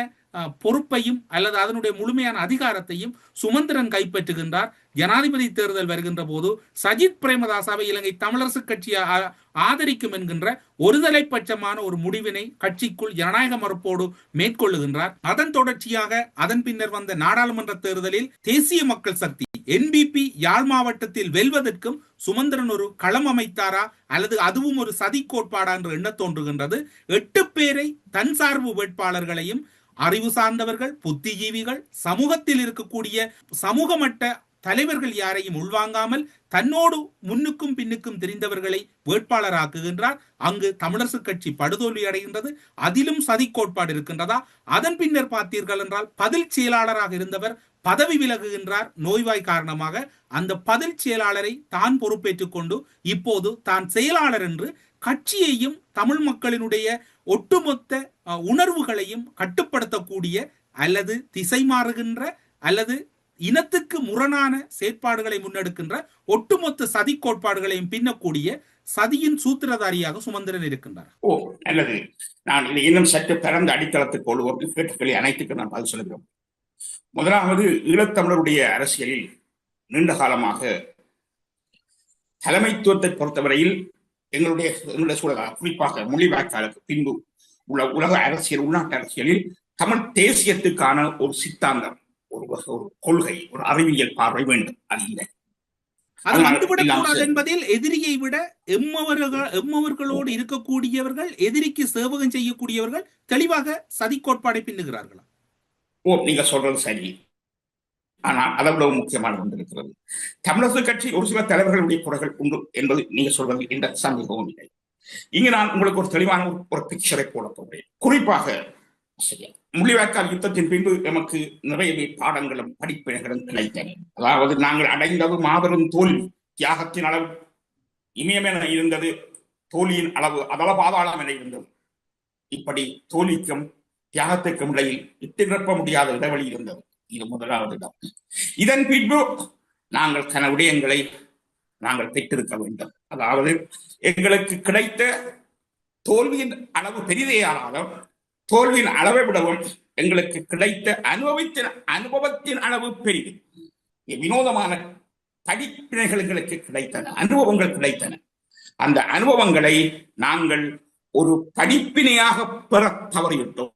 பொறுப்பையும் அல்லது அதனுடைய முழுமையான அதிகாரத்தையும் சுமந்திரன் கைப்பற்றுகின்றார். ஜனாதிபதி தேர்தல் வருகின்ற போது சஜித் பிரேமதாசாவை இலங்கை தமிழரசு கட்சி ஆதரிக்கும் என்கின்ற ஒருதலை பட்சமான ஒரு முடிவினை கட்சிக்குள் ஜனநாயக மறுப்போடு மேற்கொள்ளுகின்றார். அதன் தொடர்ச்சியாக அதன் பின்னர் வந்த நாடாளுமன்ற தேர்தலில் தேசிய மக்கள் சக்தி NBP யாழ் மாவட்டத்தில் வெல்வதற்கும் சுமந்திரன் ஒரு களம் அமைத்தாரா அல்லது அதுவும் ஒரு சதி கோட்பாடா என்று எண்ண தோன்றுகின்றது. 8 பேரை தன் சார்பு வேட்பாளர்களையும் அறிவு சார்ந்தவர்கள், புத்திஜீவிகள், சமூகத்தில் இருக்கக்கூடிய சமூக மட்ட தலைவர்கள் யாரையும் உள்வாங்காமல் தன்னோடு முன்னுக்கும் பின்னுக்கும் தெரிந்தவர்களை வேட்பாளராக்குகின்றார். அங்கு தமிழரசு கட்சி படுதோல்வி அடைகின்றது. அதிலும் சதி கோட்பாடு இருக்கின்றதா? அதன் பின்னர் பார்த்தீர்கள் என்றால் பதில் செயலாளராக இருந்தவர் பதவி விலகுகின்றார் நோய்வாய் காரணமாக. அந்த பதில் செயலாளரை தான் பொறுப்பேற்றுக் கொண்டு இப்போது தான் செயலாளர் என்று கட்சியையும் தமிழ் மக்களினுடைய ஒட்டுமொத்த உணர்வுகளையும் கட்டுப்படுத்தக்கூடிய அல்லது திசை மாறுகின்ற அல்லது இனத்துக்கு முரணான செயற்பாடுகளை முன்னெடுக்கின்ற ஒட்டுமொத்த சதி கோட்பாடுகளையும் பின்னக்கூடிய சதியின் சூத்திரதாரியாக சுமந்திரன் இருக்கின்றார். நல்லது. நான் இதை இன்னும் சற்று பிறந்த அடித்தளத்துக்கு கொள்வோம். கேட்டுக்களை அனைத்துக்கு நான் பதில் சொல்கிறோம். முதலாவது, ஈழத்தமிழருடைய அரசியலில் நீண்ட காலமாக தலைமைத்துவத்தை பொறுத்தவரையில் எங்களுடைய சூழல், குறிப்பாக மொழிவாய்க்காலுக்கு பின்பு உள்ள உலக அரசியல், உள்நாட்டு அரசியலில் தமிழ் தேசியத்துக்கான ஒரு சித்தாந்தம், ஒரு கொள்கை, ஒரு அறிவியல் பார்வை வேண்டும். அது இல்லை. அது வந்துவிடக்கூடாது என்பதில் எதிரியை விட எம்மவர்களோடு இருக்கக்கூடியவர்கள், எதிரிக்கு சேவகம் செய்யக்கூடியவர்கள் தெளிவாக சதி கோட்பாடை பின்னுகிறார்களா? நீங்க சொல்றது சரி. ஆனால் அதை விட முக்கியமான ஒன்று இருக்கிறது. தமிழரசு கட்சி ஒரு சில தலைவர்களுடைய குறைகள் உண்டு என்பது நீங்க சொல்வது என்ற சந்தேகமும் இல்லை. இங்கு நான் உங்களுக்கு ஒரு தெளிவான ஒரு பிக்சரை போட போகிறேன். குறிப்பாக முள்ளிவாய்க்கால் யுத்தத்தின் பின்பு நமக்கு நிறைய பாடங்களும் படிப்பினைகளும் கிடைத்தன. அதாவது நாங்கள் அடைந்தது மாபெரும் தோல்வி. தியாகத்தின் அளவு இமயமென இருந்தது, தோல்வியின் அளவு அதள பாதாளம் என இருந்தது. இப்படி தோல்விக்கும் தியாகத்திற்கும் இடையில் இட்டு நிரப்ப முடியாத இடைவெளி இருந்தது. இது முதலாவது இடம். இதன் பின்பு நாங்கள் கன விடயங்களை நாங்கள் பெற்றிருக்க வேண்டும். அதாவது எங்களுக்கு கிடைத்த தோல்வியின் அளவு பெரிதே ஆனாலும் தோல்வியின் அளவை விடவும் எங்களுக்கு கிடைத்த அனுபவத்தின் அளவு பெரிது. வினோதமான படிப்பினைகள் எங்களுக்கு கிடைத்தன, அனுபவங்கள் கிடைத்தன. அந்த அனுபவங்களை நாங்கள் ஒரு படிப்பினையாக பெற தவறிவிட்டோம்.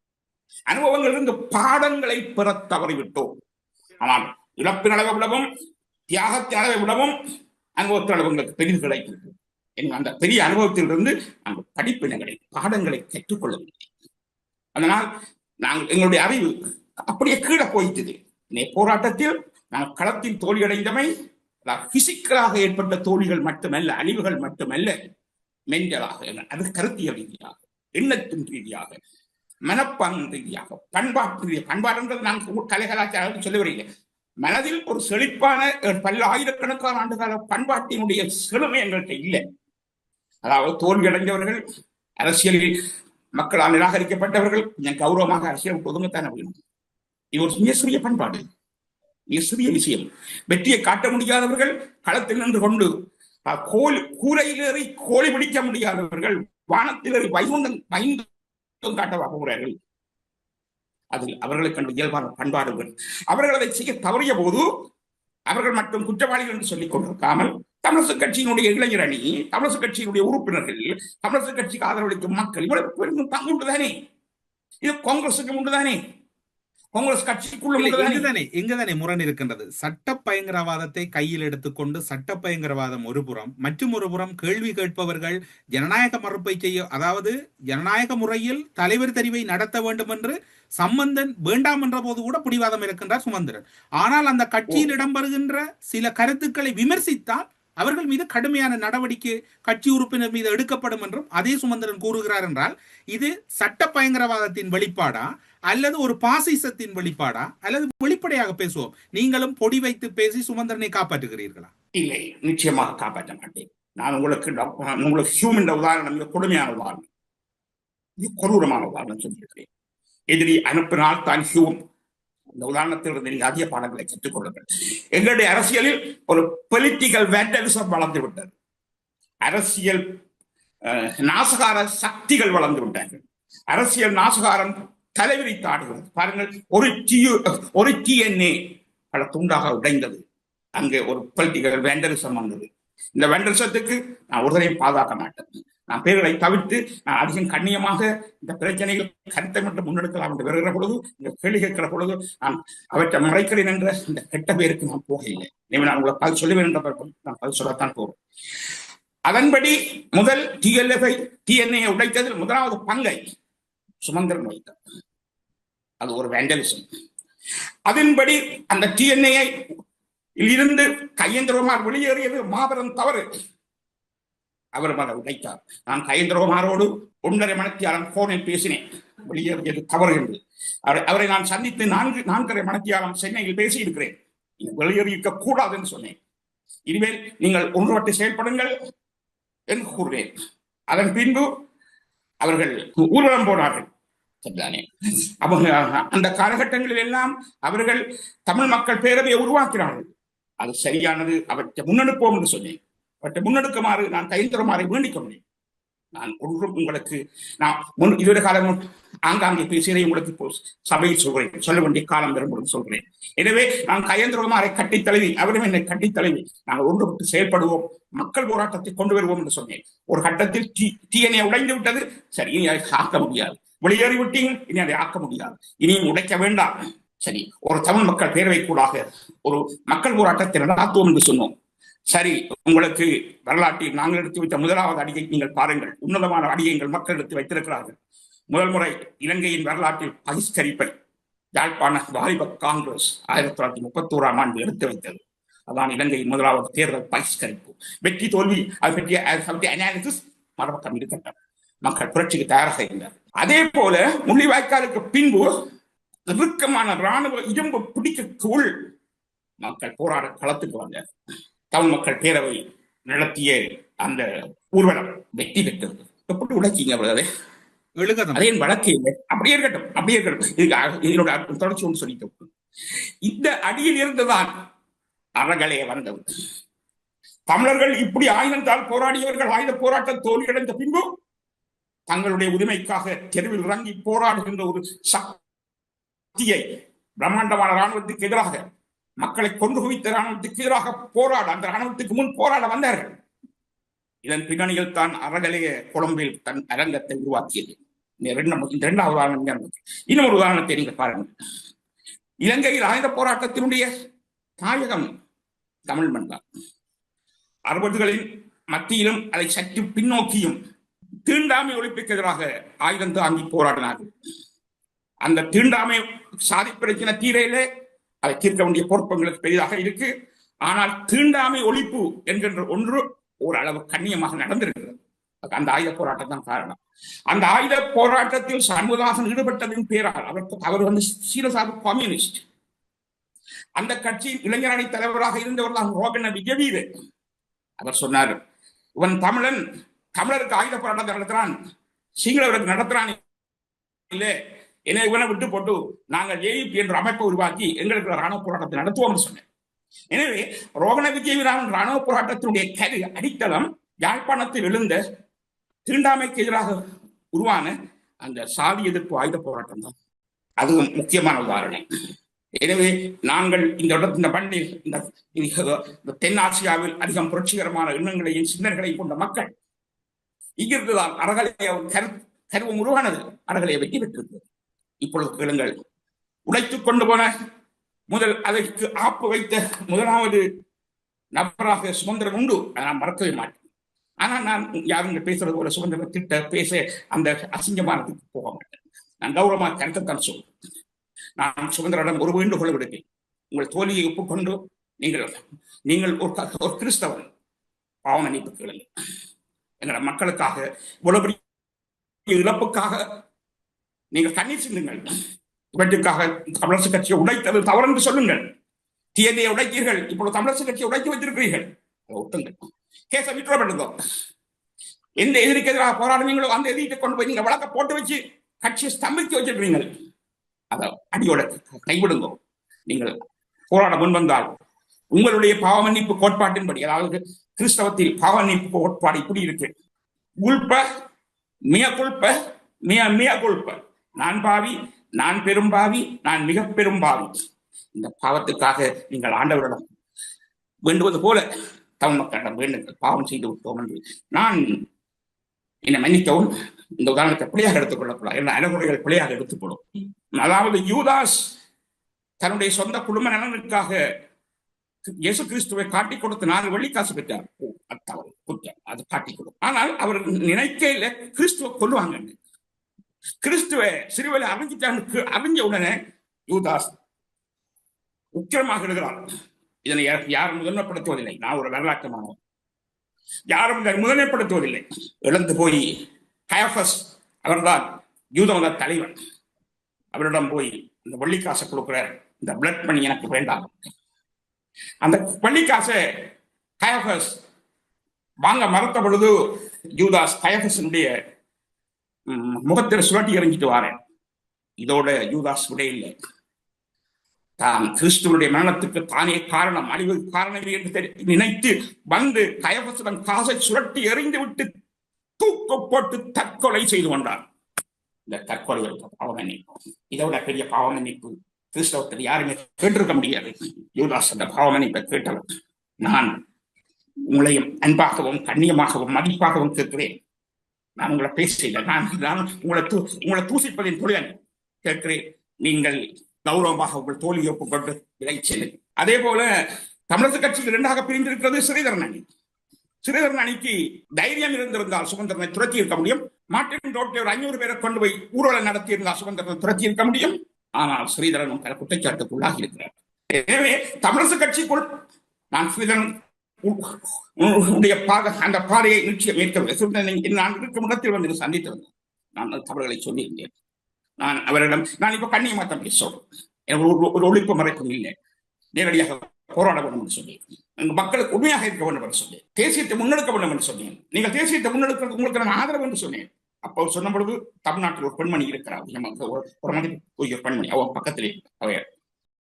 அனுபவங்களிலிருந்து பாடங்களை பெற தவறிவிட்டோம். ஆனால் இழப்பின் அளவை விடவும் தியாகத்தின் அளவை விடவும் அனுபவத்தின் அளவுகளுக்கு பெரிது கிடைக்கிறது. அந்த பெரிய அனுபவத்திலிருந்து நாங்கள் படிப்பினைகளை, பாடங்களை கற்றுக்கொள்ளவில்லை. அதனால் நாங்கள் எங்களுடைய அறிவு அப்படியே கீழே போயிட்டது. போராட்டத்தில் நாங்கள் களத்தில் தோல்வியடைந்தமை பிசிக்கலாக ஏற்பட்ட தோல்விகள் மட்டுமல்ல, அழிவுகள் மட்டுமல்ல, மென்டலாக, அது கருத்தியல் ரீதியாக, எண்ணத்தின் ரீதியாக, மனப்பான் ரீதியாக, பண்பாட்டு ரீதியாக. பண்பாடுன்றது நாங்கள் கலை கலாச்சாரம் சொல்ல வரீங்க. மனதில் ஒரு செழிப்பான பல ஆயிரக்கணக்கான ஆண்டுகால பண்பாட்டினுடைய செழுமை எங்கள்கிட்ட இல்லை. அதாவது தோல்வி அடைந்தவர்கள், அரசியலில் மக்களால் நிராகரிக்கப்பட்டவர்கள் கொஞ்சம் கௌரவமாக அரசியல் ஒதுங்கத்தானே வேணும். இது ஒரு மிக சிறிய பண்பாடு, மிக சிறிய விஷயம். வெற்றியை காட்ட முடியாதவர்கள், களத்தில் நின்று கொண்டு கூரையிலேறி கோழி பிடிக்க முடியாதவர்கள் வானத்திலேறி வைகுண்டம் காட்ட போகிறார்கள். அதில் அவர்களுக்கு கண்டு இயல்பான பண்பாடுகள். அவர்கள் அதை செய்ய தவறிய போது அவர்கள் மட்டும் குற்றவாளிகள் என்று சொல்லிக் கொண்டிருக்காமல் தமிழரசு கட்சியினுடைய இளைஞர் அணி, தமிழரசு கட்சியினுடைய உறுப்பினர்கள், தமிழரசு கட்சிக்கு ஆதரவளிக்கும் மக்கள் இவ்வளவு பங்கு உண்டுதானே? இது காங்கிரசுக்கு உண்டுதானே? காங்கிரஸ் கட்சிக்குள்ள இங்குதானே முரண் இருக்கின்றது. சட்ட பயங்கரவாதத்தை கையில் எடுத்துக்கொண்டு சட்ட பயங்கரவாதம் ஒரு புறம், மற்றும் ஒரு புறம் கேள்வி கேட்பவர்கள் ஜனநாயக மறுப்பை செய்ய, அதாவது ஜனநாயக முறையில் தலைவர் தெரிவை நடத்த வேண்டும் என்று சம்பந்தன் வேண்டாம் என்ற போது கூட பிடிவாதம் இருக்கின்றார் சுமந்திரன். ஆனால் அந்த கட்சியில் இடம்பெறுகின்ற சில கருத்துக்களை விமர்சித்தால் அவர்கள் மீது கடுமையான நடவடிக்கை கட்சி உறுப்பினர் மீது எடுக்கப்படும் என்றும் அதே சுமந்திரன் கூறுகிறார். என்றால் இது சட்ட பயங்கரவாதத்தின் வெளிப்பாடா அல்லது ஒரு பாசிசத்தின் வெளிப்பாடா அல்லது வெளிப்படையாக பேசுவோம், நீங்களும் பொடி வைத்து பேசி சுமந்திரனை காப்பாற்றுகிறீர்களா? இல்லை, நிச்சயமாக காப்பாற்ற மாட்டேன். நான் உங்களுக்கு ஹியூமன் உதாரணம், மிக கொடுமையான உதாரணம், மிக கொடூரமான உதாரணம் சொல்லியிருக்கிறேன். எதிரி அனுப்பினால் தான் ஹியூம். இந்த உதாரணத்திலிருந்து நீங்கள் அதிக பாடங்களை கற்றுக் கொள்ளுங்கள். எங்களுடைய அரசியலில் ஒரு பொலிட்டிக்கல் வேண்டலிசம் வளர்ந்து விட்டது. அரசியல் நாசகார சக்திகள் வளர்ந்து விட்டார்கள். அரசியல் நாசகாரம் தலைவிரித்து ஆடுகிறது. பாருங்கள், ஒரு டிஎன்ஏ பல துண்டாக உடைந்தது. அங்கே ஒரு பொலிட்டிக்கல் வேண்டலிசம் வந்தது. இந்த வேண்டலிசத்துக்கு நான் ஒருவரையும் பாதுகாக்க மாட்டேன். நான் பேர்களை தவிர்த்து நான் அதிகம் கண்ணியமாக இந்த பிரச்சனைகள் கருத்தை மட்டும் முன்னெடுக்கலாம் என்று வருகிற பொழுது, இந்த கேள்வி கேட்கிற பொழுது நான் அவற்றை மறைக்கிறேன் என்ற இந்த கெட்ட பேருக்கு நான் போகவில்லை. எனவே நான் உங்களை பதில் சொல்லுவேன் என்ற நான் பதில் சொல்லத்தான் போறேன். அதன்படி முதல் டிஎன்ஏ உடைத்ததில் முதலாவது பங்கை சுமந்திரன் வைத்தார். அது ஒரு வேண்டலிசம். அதன்படி அந்த டிஎன்ஏ இருந்து கையேந்திரகுமார் வெளியேறியது மாபெரும் தவறு. அவர் அதை உடைத்தார். நான் கையேந்திரகுமாரோடு 1.5 மணித்தியாலம் போனில் பேசினேன். வெளியேறியது தவறு என்று. அவரை நான் சந்தித்து 4.5 மணித்தியாலம் சென்னையில் பேசியிருக்கிறேன். வெளியேறியிருக்க கூடாது என்று சொன்னேன். இனிமேல் நீங்கள் ஒன்றுபட்டு செயல்படுங்கள் என்று கூறுவேன். அதன் பின்பு அவர்கள் ஊர்வலம் போனார்கள். அவங்க அந்த காலகட்டங்களில் எல்லாம் அவர்கள் தமிழ் மக்கள் பேரவையை உருவாக்கினார்கள். அது சரியானது, அவற்றை முன்னெடுப்போம் என்று சொன்னேன். அவற்றை முன்னெடுக்குமாறு நான் கையெழுத்துமாறு வேண்டிக் கொண்டேன். நான் ஒன்றும் உங்களுக்கு நான் இதுவரை காலம் ஆங்காங்கே பேசியதை உங்களுக்கு சபையில் சொல்கிறேன். சொல்ல வேண்டிய காலம் வரும்பொழுது சொல்கிறேன். எனவே நான் கையேந்திரகுமாரை கட்டித்தலைவி, அவரும் என்னை கட்டித்தலைவி, நாங்கள் ஒன்றுபட்டு செயல்படுவோம், மக்கள் போராட்டத்தை கொண்டு வருவோம் என்று சொன்னேன். ஒரு கட்டத்தில் டிஎன்ஏ உடைந்து விட்டது. சரி, இனி அதை ஆக்க முடியாது. வெளியேறி விட்டீங்க, இனி அதை ஆக்க முடியாது, இனியும் உடைக்க வேண்டாம். சரி, ஒரு தமிழ் மக்கள் பேரவை கூடாக ஒரு மக்கள் போராட்டத்தை நடாத்துவோம் என்று சொன்னோம். சரி, உங்களுக்கு வரலாற்றில் நாங்கள் எடுத்து வைத்த முதலாவது அடியை நீங்கள் பாருங்கள். உன்னதமான அடியை எங்கள் மக்கள் எடுத்து வைத்திருக்கிறார்கள். முதல் முறை இலங்கையின் வரலாற்றில் பகிஷ்கரிப்பை யாழ்ப்பாண வாலிப காங்கிரஸ் 1931ஆம் ஆண்டு எடுத்து வைத்தது. அதான் இலங்கையின் முதலாவது தேர்தல் பகிஷ்கரிப்பு. வெற்றி தோல்வி அது பற்றிய அனாலிசிஸ் மறுபக்கம் இருக்கட்டும். மக்கள் புரட்சிக்கு தயாராக இருந்தார். அதே போல முள்ளிவாய்க்காலுக்கு பின்பு இறுக்கமான இராணுவ இரும்பு பிடிக்குள் மக்கள் போராட களத்துக்கு வந்தார். தமிழ் மக்கள் பேரவை நடத்திய அந்த ஊர்வலம் வெற்றி பெற்றது. எப்படி உழைச்சிங்க அவர்களே? அதே வழக்கு இல்லை. அப்படியே இருக்கட்டும், அப்படியே இருக்கட்டும். இதனோட தொடர்ச்சி ஒன்று சொல்லிட்டு, இந்த அடியில் இருந்துதான் அறகலைய வந்தது. தமிழர்கள் இப்படி ஆயுதத்தால் போராடியவர்கள் ஆயுத போராட்டம் தோல்வியடைந்த பின்பு தங்களுடைய உரிமைக்காக தெருவில் இறங்கி போராடுகின்ற ஒரு சக்தியை பிரம்மாண்டமான இராணுவத்துக்கு எதிராக, மக்களை கொண்டு குவித்த இராணுவத்துக்கு எதிராக போராட, அந்த இராணுவத்துக்கு முன் போராட வந்தார்கள். இதன் பின்னணியில் தான் அறகலைய கொழும்பில் தன் அரங்கத்தை உருவாக்கியது. இந்த இரண்டாவது உதாரணம். இன்னொரு உதாரணத்தை நீங்கள் பாருங்கள். இலங்கையில் ஆயுத போராட்டத்தினுடைய தாயகம் தமிழ் மண் தான். 60களின் மத்தியிலும் அதை சற்று பின்னோக்கியும் தீண்டாமை ஒழிப்புக்கு எதிராக ஆயுதம் தாங்கி போராடினார்கள். அந்த தீண்டாமை சாதி பிரச்சனை தீரையிலே அதை தீர்க்க வேண்டிய பொறுப்புகளுக்கு பெரிதாக இருக்கு. ஆனால் தீண்டாமை ஒழிப்பு என்கின்ற ஒன்று ஓரளவு கண்ணியமாக நடந்திருக்கிறது. அந்த ஆயுத போராட்டம் தான் காரணம். அந்த ஆயுத போராட்டத்தில் சண்முகதாசன் ஈடுபட்டதின் பேரால் அவர் சீரசார்பு கம்யூனிஸ்ட். அந்த கட்சியின் இளைஞரணி தலைவராக இருந்தவர் தான் ரோகண விஜயவீர. அவர் சொன்னார், இவன் தமிழன், தமிழருக்கு ஆயுத போராட்டத்தை நடத்துறான், சிங்களவருக்கு நடத்துறான் இல்லை, என்னை இவனை விட்டு போட்டு நாங்கள் ஏஇபி என்ற அமைப்பை உருவாக்கி எங்களுக்கு ராணுவ போராட்டத்தை நடத்துவோம் சொன்னேன். எனவே ரோகண விஜயவீரன் ராணுவ போராட்டத்தினுடைய கரு அடித்தளம் யாழ்ப்பாணத்தில் எழுந்த தீண்டாமைக்கு எதிராக உருவான அந்த சாதி எதிர்ப்பு ஆயுத போராட்டம் தான். அது முக்கியமான உதாரணம். எனவே நாங்கள் இந்த மண்ணில் இந்த தென்னாசியாவில் அதிகம் புரட்சிகரமான எண்ணங்களையும் சிந்தனைகளையும் கொண்ட மக்கள் இங்கிருந்துதான் அறகலைய கருவம் உருவானது. அறகலைய வெற்றி பெற்றிருக்கிறது. இப்பொழுது கேளுங்கள், உடைத்துக் கொண்டு போன அதற்கு ஆப்பு வைத்த முதலாவது நபராக சுமந்திரன் உண்டு. நான் மறக்கவே மாட்டேன். ஆனால் நான் யாருங்க பேசுறது போல சுமந்திரன் திட்ட பேச அந்த அசிங்கமானதுக்கு போக மாட்டேன். நான் கௌரவமாக கருத்தைத்தான் சொல்றேன். நான் சுமந்திரனிடம் ஒரு வேண்டுகோள் விடுகிறேன். உங்கள் தோல்வியை ஒப்புக்கொண்டு நீங்கள் ஒரு கிறிஸ்தவன் பாவ மன்னிப்பு கேளுங்கள். எங்களோட மக்களுக்காக இவ்வளவு இழப்புக்காக நீங்கள் கண்ணீர் சிந்துங்கள். இவற்றுக்காக தமிழரசு கட்சியை உடைத்தது தவறு என்று சொல்லுங்கள். தேதியை உடைத்தீர்கள், இப்பொழுது தமிழரசு கட்சியை உடைத்து வைத்திருக்கிறீர்கள். ஒட்டுங்கள், கேச விட்ரோ பண்ணுங்க. எந்த எதிரிக்கு எதிராக போராடுவீங்களோ அந்த எதிரியை கொண்டு போய் நீங்க வழக்க போட்டு வச்சு கட்சியை ஸ்தம்பித்து வச்சிருக்கீங்க. அதை அடியோட கைவிடுங்க. நீங்கள் போராட முன்வந்தால் உங்களுடைய பாவ மன்னிப்பு கோட்பாட்டின்படி, அதாவது கிறிஸ்தவத்தில் பாவ மன்னிப்பு கோட்பாடு இப்படி இருக்கு: குல்ப மிய குல்ப மிய குல்ப, நான் பாவி, நான் பெரும்பாவி, நான் மிக பெரும்பாவி. இந்த பாவத்துக்காக நீங்கள் ஆண்டவரிடம் வேண்டுவது போல தமிழ் மக்களிடம் வேண்டுங்கள். பாவம் செய்து விட்டோம் என்று நான் என்னை மன்னிக்கவும். இந்த உதாரணத்தை பிழையாக எடுத்துக் கொள்ளக்கூடாது, என்ன அணுகுமுறைகள் பிழையாக எடுத்துக்கொள்ளும். அதாவது யூதாஸ் தன்னுடைய சொந்த குடும்ப நலனுக்காக இயேசு கிறிஸ்துவை காட்டிக் கொடுத்து 4 வெள்ளிக்காசு பெற்றார். அது காட்டிக் கொடு. ஆனால் அவர் நினைக்கையில கிறிஸ்துவ கொள்ளுவாங்க. கிறிஸ்துவ சிறுவையில் அறிஞ்ச உடனே யூதாஸ் உக்கிரமாக எழுகிறார். இதனை யாரும் முதன்மைப்படுத்துவதில்லை. நான் ஒரு வரலாற்று மாணவன், யாரும் இதை முதன்மைப்படுத்துவதில்லை. இழந்து போய் கயபஸ், அவர்தான் யூதமத தலைவன், அவரிடம் போய் இந்த வெள்ளிக்காசை கொடுக்கிறார். இந்த பிளட் மணி எனக்கு வேண்டாம். அந்த வெள்ளிக்காசை கயபஸ் வாங்க மறுத்த பொழுது யூதாஸ் கயபஸினுடைய முகத்தில் சுழட்டி எறிஞ்சிட்டு வாரேன். இதோட யூதாஸ் விட இல்லை, தான் கிறிஸ்துவனுடைய மரணத்துக்கு தானே காரணம், அழிவு காரணம் என்று நினைத்து வந்து கயபஸிடம் காசை சுழட்டி எறிந்து விட்டு தூக்கு போட்டு தற்கொலை செய்து கொண்டார். இந்த தற்கொலை பாவ மன்னிப்பு, இதோட பெரிய பாவ மன்னிப்பு கிறிஸ்தவத்தில் யாருமே கேட்டிருக்க முடியாது. யூதாஸ் அந்த பாவ மன்னிப்பை கேட்டவர். நான் உங்களையும் அன்பாகவும் கண்ணியமாகவும் மதிப்பாகவும் கேட்கிறேன். நான் உங்களை பேசல, நான் உங்களை தூசிப்பதின் தொழில் கேட்கிறேன். நீங்கள் கௌரவமாக உங்கள் தோல்வியை ஒப்புக்கொண்டு விலை செல்லுங்கள். அதே போல தமிழக கட்சியில் 2ஆக பிரிந்திருக்கிறது ஸ்ரீதரன் அணி. ஸ்ரீதரன் அணிக்கு தைரியம் இருந்திருந்தால் சுமந்திரனை துரத்தி இருக்க முடியும். மார்ட்டின் ரோட்டை ஒரு 500 பேரை கொண்டு போய் ஊர்வலம் நடத்தி இருந்தால் சுமந்திரனை துரத்தி இருக்க முடியும். ஆனால் ஸ்ரீதரனும் பல குற்றச்சாட்டுக்குள்ளாகி இருக்கிறார். எனவே தமிழக கட்சிக்குள் நான் ஸ்ரீதரன் அந்த பாதையை நிச்சயம் ஏற்கவில்லை. நான் இருக்கும் இடத்தில் வந்து சந்தித்து நான் தவறுகளை சொல்லியிருந்தேன். நான் அவரிடம் நான் இப்ப கண்ணியமா தான் பேசுறேன். ஒரு ஒழிப்பு மறைப்பும் இல்லை. நேரடியாக போராட வேண்டும் என்று சொன்னேன். மக்களுக்கு உண்மையாக இருக்க வேண்டும் என்று சொன்னேன். தேசியத்தை முன்னெடுக்க வேண்டும் என்று சொன்னேன். நீங்கள் தேசியத்தை முன்னெடுக்க உங்களுக்கு நான் ஆதரவு என்று சொன்னேன். அப்போ சொன்ன பொழுது தமிழ்நாட்டில் ஒரு பெண்மணி இருக்கிறார், ஒரு மதிப்பு பெண்மணி, அவன் பக்கத்திலே